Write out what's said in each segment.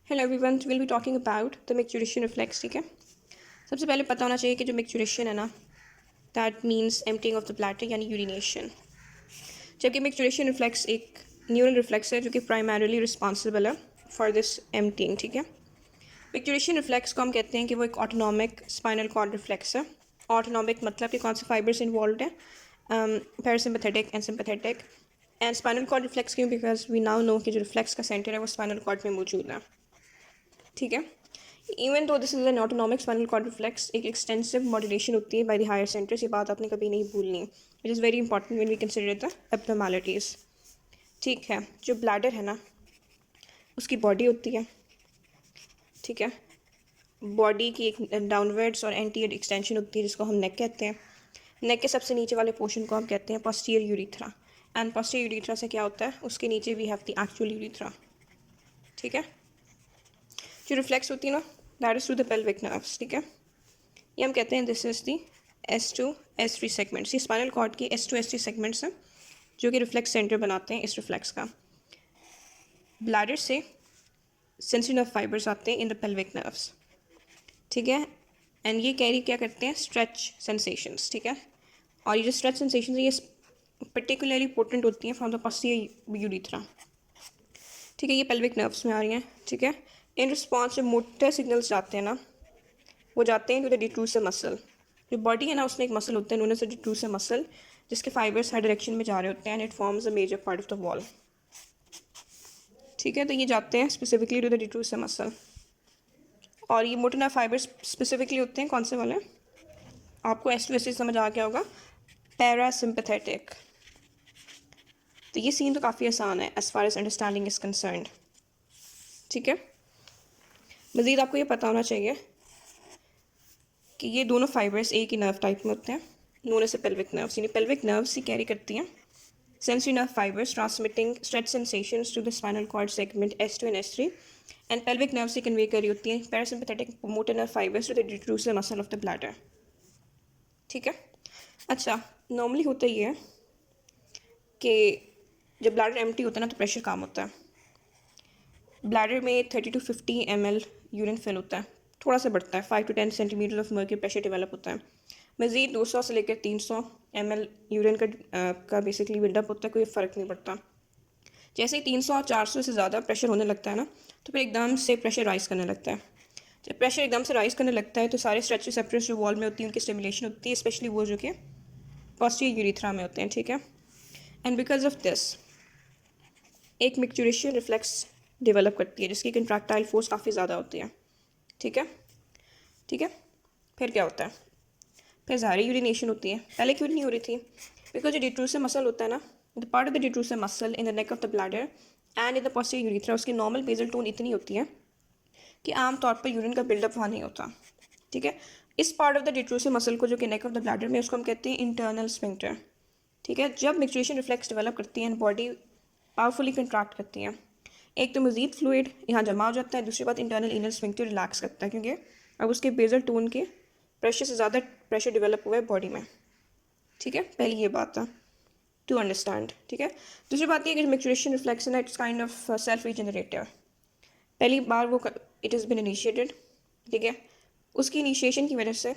Hello everyone, will be talking about the मैक्चुरेशन reflex. ठीक है, सबसे पहले पता होना चाहिए कि जो मैक्चुरेशन है ना, that means emptying of the bladder यानी यूरिनेशन। जबकि मैक्चुरेशन रिफ्लेक्स एक न्यूरल रिफ्लेक्स है जो कि प्राइमरीली रिस्पॉन्सिबल है फॉर दिस एम्प्टिंग। ठीक है, मैक्चुरेशन रिफ्लेक्स को हम कहते हैं कि वो एक ऑटोनॉमिक स्पाइनल कॉर्ड रिफ्लेक्स है। ऑटोनॉमिक मतलब कि कौन से फाइबर्स इन्वॉल्व है, parasympathetic and sympathetic. And spinal cord reflex क्यों? बिकॉज वी नाउ नो कि जो रिफ्लेक्स का सेंटर है वो स्पाइनल कॉर्ड में मौजूद है। ठीक है, इवन तो this is an autonomic spinal cord reflex, एक एक्सटेंसिव मॉड्यूलेशन होती है बाय द हायर सेंटर्स। ये बात आपने कभी नहीं भूलनी, which is very important when we consider the abnormalities. ठीक है, जो ब्लैडर है ना, उसकी बॉडी होती है। ठीक है, बॉडी की एक डाउनवर्ड्स और एंटीरियर एक्सटेंशन होती है जिसको हम नेक कहते हैं। नेक के सबसे नीचे वाले पोर्शन को हम कहते हैं posterior urethra. And posterior urethra से क्या होता है, उसके नीचे we have the actual urethra. ठीक है, जो रिफ्लेक्स होती है ना, that is through the pelvic nerves. ठीक है, ये हम कहते हैं this is the S2 S3 segments. ये स्पाइनल कॉर्ड के S2 S3 सेगमेंट्स हैं जो कि रिफ्लेक्स सेंटर बनाते हैं इस रिफ्लेक्स का। ब्लैडर से सेंसरी नर्व फाइबर्स आते हैं इन द पेल्विक नर्व्स। ठीक है, एंड ये कैरी क्या करते हैं, स्ट्रेच सेंसेशंस। ठीक है, और ये जो स्ट्रेच सेंसेशंस ये पर्टिकुलरली पोटेंट होती हैं फ्रॉम द पोस्टीरियर यूरिथ्रा। ठीक है, ये पेल्विक नर्व्स में आ रही हैं। ठीक है, इन रिस्पॉन्स जो मोटर सिग्नल्स जाते हैं ना, वो जाते हैं टू द डिट्रूसिव मसल। जो बॉडी है ना, उसमें एक मसल होता है known as the detrusor muscle, जिसके फाइबर्स हर डायरेक्शन में जा रहे होते हैं and it forms a major part of the wall. ठीक है, तो ये जाते हैं specifically to the detrusor muscle. और ये मोटर नर्व फाइबर्स स्पेसिफिकली होते हैं कौन से वाले, आपको एस टू एस समझ आ गया होगा, पैरासिम्पैथेटिक। तो ये सीन तो काफ़ी आसान है as far as understanding is concerned. ठीक है, मज़ीद आपको ये पता होना चाहिए कि ये दोनों फाइबर्स एक ही नर्व टाइप में होते हैं नोन एज पेल्विक नर्व्स। यानी पेल्विक नर्व्स ही कैरी करती हैं sensory nerve fibres transmitting stretch sensations to the spinal cord segment S2 and S3। And pelvic nerve से कन्वे करी होती है parasympathetic motor nerve fibres to the detrusor muscle of the bladder. ठीक है, अच्छा, नॉर्मली होता ही है कि जब ब्लैडर एम्प्टी होता है ना तो प्रेशर कम होता है। ब्लैडर में 30 to 50 ml यूरिन फिल होता है, थोड़ा सा बढ़ता है, 5 to 10 centimetre of mercury pressure develop होता है। मज़ीद 200 से लेकर 300 ml यूरिन का बेसिकली बिल्डअप होता है, कोई फ़र्क नहीं पड़ता। जैसे ही 300 और 400 से ज़्यादा प्रेशर होने लगता है ना, तो फिर एकदम से प्रेशर राइज़ करने लगता है। जब प्रेशर एकदम से राइज़ करने लगता है तो सारे स्ट्रेच रिसेप्टर्स जो वॉल में होती हैं उनकी स्टिमुलेशन होती है, स्पेशली वो जो कि पोस्टीरियर यूरिथ्रा में होते हैं। ठीक है, एंड बिकॉज ऑफ दिस एक मैक्चुरेशन रिफ्लेक्स डेवलप करती है जिसकी कंट्रैक्टाइल फोर्स काफ़ी ज़्यादा होती है। ठीक है, ठीक है, फिर क्या होता है, फिर ज़ाहिर यूरिनेशन होती है। पहले क्यों नहीं हो रही थी, बिकॉज जो डिट्रूसिव मसल होता है ना, the part of the detrusor muscle in the neck of the bladder and in the posterior urethra, उसकी नॉर्मल बेसल टोन इतनी होती है कि आमतौर पर यूरिन का बिल्डअप वहाँ नहीं होता। ठीक है, इस part of the detrusor muscle को जो कि नेक ऑफ द ब्लैडर में, उसको हम कहते हैं इंटरनल स्फिंक्टर। ठीक है, जब मैक्चुरेशन रिफ्लेक्स डेवलप करती है एंड बॉडी पावरफुली कंट्रैक्ट करती है, एक तो मज़ीद फ्लूइड यहाँ जमा हो जाता है, दूसरी बात इंटरनल इनर स्फिंक्टर रिलैक्स करता है क्योंकि अब उसके बेजल टोन के प्रेशर से ज़्यादा प्रेशर डेवलप हुआ है बॉडी में। ठीक है, पहली ये बात है टू अंडरस्टैंड। ठीक है, दूसरी बात ये कि मैक्चुरेशन रिफ्लेक्स है it's kind of self regenerative. पहली बार वो इट इज़ बिन इनिशिएटेड। ठीक है, उसकी इनिशिएशन की वजह से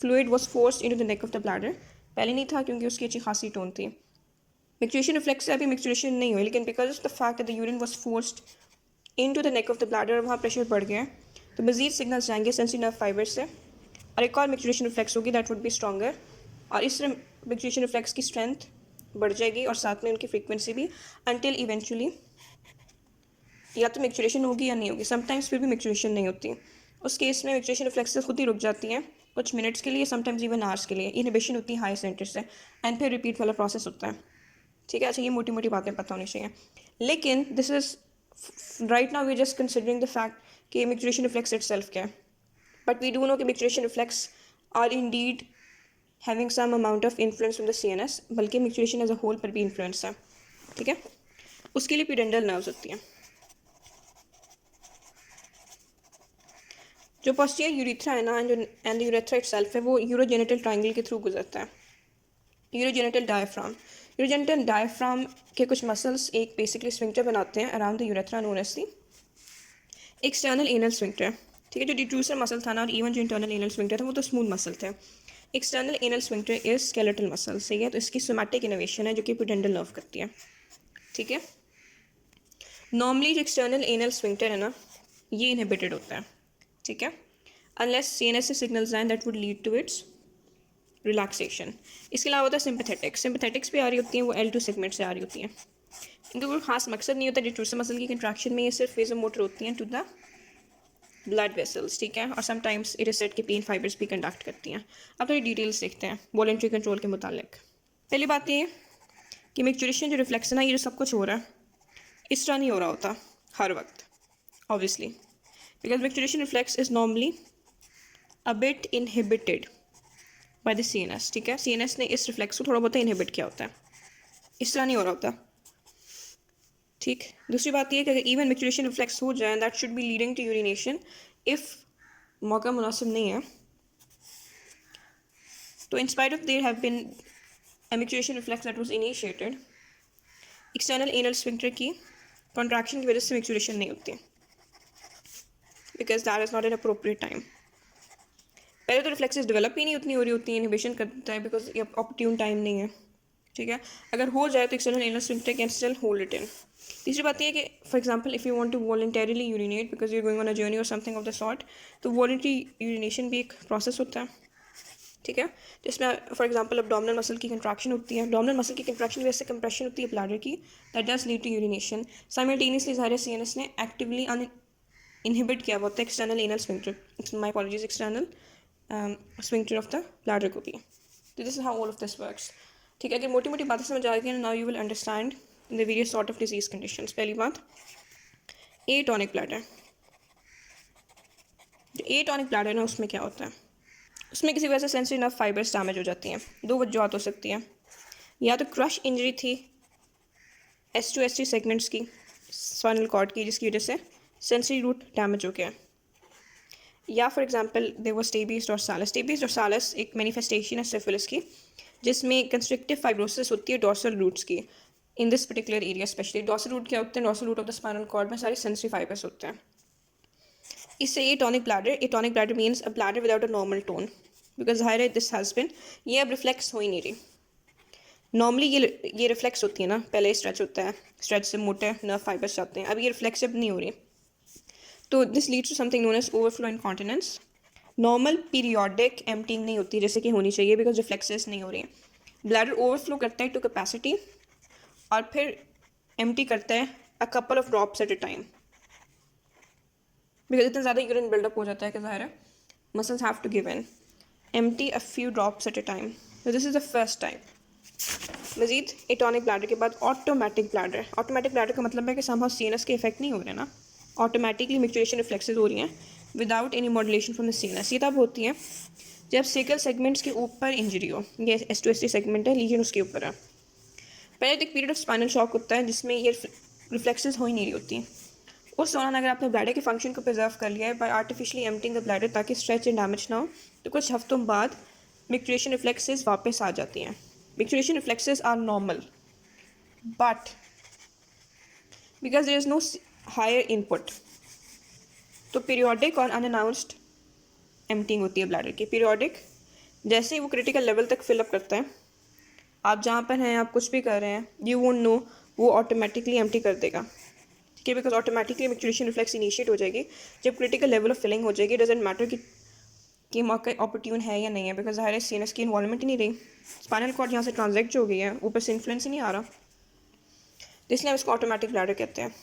fluid was forced into the neck of the bladder. पहले नहीं था क्योंकि उसकी अच्छी खासी टोन थी। मैक्चुरेशन रिफ्लेक्स से अभी मैक्चुरेशन नहीं हुई, लेकिन because of the fact that the urine was forced into the neck of the bladder, वहाँ प्रेशर बढ़ गया तो मज़ीद सिग्नल्स जाएंगे सेंसरी नर्व फाइबर से और एक और मैक्चुरेशन रिफ्लेक्स होगी दैट वुड बी स्ट्रॉन्गर, और इस मैक्चुरेशन रिफ्लेक्स की स्ट्रेंथ बढ़ जाएगी और साथ में उनकी फ्रीक्वेंसी भी, अनटिल इवेंचुअली या तो मैक्चुरेशन होगी या नहीं होगी। समटाइम्स फिर भी मैक्चुरेशन नहीं होती, उस केस में मैक्चुरेशन रिफ्लेक्सेस खुद ही रुक जाती हैं कुछ मिनट्स के लिए, समटाइम्स इवन आवर्स के लिए। इनहिबिशन होती है हाई सेंटर से एंड फिर रिपीट वाला प्रोसेस होता है। ठीक है, अच्छा, ये मोटी मोटी बातें पता होनी चाहिए, लेकिन this is right now we just considering the fact कि मैक्चुरेशन रिफ्लेक्स इटसेल्फ क्या है, बट वी डू नो कि micturition reflex are indeed having some amount of influence from the CNS, बल्कि मैक्चुरेशन एज अ होल पर भी influence है। ठीक है, उसके लिए पिडेंडल नर्व्स होती हैं। जो पोस्टीरियर यूरिथ्रा है ना, एंड यूरेथ्रा इटसेल्फ है, वो यूरोजेनिटल ट्रायंगल के थ्रू गुजरता है। यूरोजेनिटल डायफ्राम के कुछ मसल्स एक बेसिकली स्फिंक्टर बनाते हैं around the urethra known as the external anal sphincter, ठीक है, जो डिट्रूसर मसल था ना और इवन जो इंटरनल एनल स्फिंक्टर था वो तो स्मूथ मसल थे. External anal sphincter is skeletal muscle, सही है. तो इसकी सोमैटिक इनोवेशन है जो कि पुटेंडल नर्व करती है, ठीक है. नॉर्मली जो एक्सटर्नल एनल स्फिंक्टर है ना ये इनहिबिटेड होता है, ठीक है, अनलेस सीएनएस से सिग्नल्स आए that would lead to its relaxation. इसके अलावा होता है सिंपैथेटिक्स. सिंपैथेटिक्स भी आ रही होती हैं, वो L2 सेगमेंट से आ रही होती हैं. इनका कोई खास मकसद नहीं होता डिट्रूसर मसल की कंट्रैक्शन में, ये सिर्फ वेज़ोमोटर होती हैं टू द ब्लड वेसल्स, ठीक है. और समटाइम्स इरिसेट के पेन फाइबर्स भी कंडक्ट करती हैं. अब थोड़ी डिटेल्स देखते हैं वॉलंटरी कंट्रोल के मुतालिक. पहली बात ये कि मैच्योरेशन जो रिफ्लेक्स है ना, ये जो सब कुछ हो रहा है इस तरह नहीं हो रहा होता हर वक्त, obviously, because maturation reflex is normally a bit inhibited by the CNS, ठीक है. सीएनएस ने इस रिफ्लेक्स को थोड़ा बहुत इनहिबिट किया होता है, इस तरह नहीं हो रहा होता, ठीक. दूसरी बात ये कि अगर इवन मैच्योरेशन रिफ्लेक्स हो जाए that should be leading to urination, if मौका मुनासिब नहीं है तो in spite of there have been a micturition reflex that was initiated, external anal sphincter की कॉन्ट्रैक्शन की वजह से मैच्योरेशन नहीं होती, because that is not an appropriate time. पहले तो रिफ्लेक्सेस डेवलप ही नहीं उतनी हो रही होती है, इनहिबिशन करता है बिकॉज ये ऑपरट्यून टाइम नहीं है, ठीक है. अगर हो जाए तो external anal sphincter can still hold it in. तीसरी बात यह है कि for example if you want to voluntarily urinate because you are going on a journey और समथिंग ऑफ द सॉर्ट, तो वॉलंटरी यूरिनेशन भी एक प्रोसेस होता है, ठीक है, जिसमें फॉर एग्जांपल अब्डोमिनल मसल की कंट्रैक्शन होती है. अब्डोमिनल मसल की कंट्रैक्शन की वजह से कंप्रेशन होती है ब्लैडर की, that does lead to urination. Simultaneously ज़ाहिर सीएनएस ने एक्टिवली इनहिबिट किया हुआ होता है external anal sphincter, my apologies, external sphincter of the bladder को भी. तो this is how all of this works, ठीक है. अगर मोटी मोटी बातें समझ आ गई हैं, now you will understand the various sort of disease conditions. पहली बात, एटॉनिक ब्लैडर. जो एटॉनिक ब्लैडर है ना उसमें क्या होता है, उसमें किसी वजह से सेंसरी नर्व फाइबर्स डैमेज हो जाती हैं. दो वजूहत हो सकती हैं, या तो क्रश इंजरी थी S2 S3 सेगमेंट्स की स्पाइनल कॉर्ड की जिसकी वजह से सेंसरी रूट डैमेज हो गया, या फॉर एग्जांपल देयर वाज टेबीज डॉर्सालिस. टेबीज डॉर्सालिस एक मैनिफेस्टेशन है सिफिलिस की जिसमें कंस्ट्रिक्टिव फाइब्रोसिस होती है डॉर्सल रूट्स की. In this particular area specially dorsal root क्या होते हैं, dorsal root of the spinal cord में सारे सेंसरी फाइबर्स होते हैं. इससे atonic bladder means a bladder without a normal tone, because higher this has been, ये अब रिफ्लेक्स हो ही नहीं रही. नॉर्मली ये रिफ्लेक्स होती है ना, पहले स्ट्रेच होता है, स्ट्रेच से मोटे नर्व फाइबर्स जाते हैं, अब ये रिफ्लेक्स अब नहीं हो रही. तो this leads to something known as overflow incontinence. Normal periodic emptying नहीं होती जैसे कि होनी चाहिए बिकॉज रिफ्लेक्सेस नहीं हो रही हैं. ब्लैडर ओवरफ्लो करता है टू कैपेसिटी और फिर एम्प्टी करता है a couple of drops at a time, because इतना ज़्यादा यूरिन बिल्डअप हो जाता है कि ज़ाहिर है muscles have to give in, empty a few drops at a time. तो this is the first type. मजीद एटॉनिक ब्लैडर के बाद ऑटोमेटिक ब्लैडर. ऑटोमेटिक ब्लैडर का मतलब है कि समहाउ सीएनएस के इफेक्ट नहीं हो रहे ना, ऑटोमेटिकली मैच्योरेशन रिफ्लेक्सेस हो रही हैं without any modulation from the CNS. ये तब होती हैं जब सेकल सेगमेंट्स के ऊपर इंजरी हो. ये S2 S3 सेगमेंट है, लीजन उसके ऊपर है. पहले तो एक पीरियड ऑफ स्पाइनल शॉक होता है जिसमें ये रिफ्लेक्सेस हो ही नहीं रही होती. उस दौरान अगर आपने ब्लैडर के फंक्शन को प्रिजर्व कर लिया है by artificially emptying the bladder ताकि स्ट्रेच एंड डैमेज ना हो, तो कुछ हफ्तों बाद मैच्योरेशन रिफ्लेक्सेस वापस आ जाती हैं. Micturition reflexes are normal but because there is no higher input, तो पीरियोडिक और अनअनाउंस्ड एम्प्टिंग होती है ब्लैडर की. पीरियोडिक जैसे ही वो क्रिटिकल लेवल तक फिलअप करता है, आप जहाँ पर हैं आप कुछ भी कर रहे हैं, यू वोंट नो, वो ऑटोमेटिकली एम्प्टी कर देगा, ठीक है, because automatically maturation reflex initiate हो जाएगी जब क्रिटिकल लेवल ऑफ फिलिंग हो जाएगी. डजेंट मैटर कि मौका ऑपरट्यून है या नहीं है, बिकॉज हमारे सीएनएस की इन्वॉल्वमेंट ही नहीं रही, स्पाइनल कॉर्ड यहाँ से ट्रांजेक्ट हो गई है, ऊपर से इन्फ्लुएंस ही नहीं आ रहा, तो इसलिए हम इसको ऑटोमेटिक ब्लैडर कहते हैं.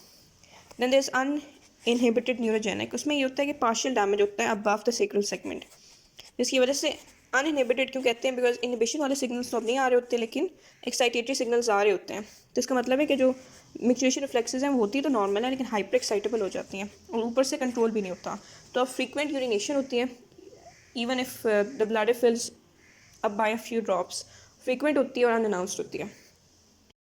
Then there is uninhibited neurogenic. उसमें ये होता है कि पार्शियल डैमेज होता है अबव द सेक्रल सेगमेंट, जिसकी वजह से अनइनहिबिटेड क्यों कहते हैं, बिकॉज इनहिबिशन वाले सिग्नल्स तो अब नहीं आ रहे होते लेकिन एक्साइटेटरी सिग्नल्स आ रहे होते हैं. तो इसका मतलब है कि जो मैच्योरेशन रिफ्लेक्सेस हैं वो होती तो नॉर्मल है लेकिन हाइपर एक्साइटेबल हो जाती हैं और ऊपर से कंट्रोल भी नहीं होता. तो अब फ्रीक्वेंट यूरिनेशन होती है even if the bladder fills up by a few drops, frequent होती है और अनअनाउंस्ड होती है.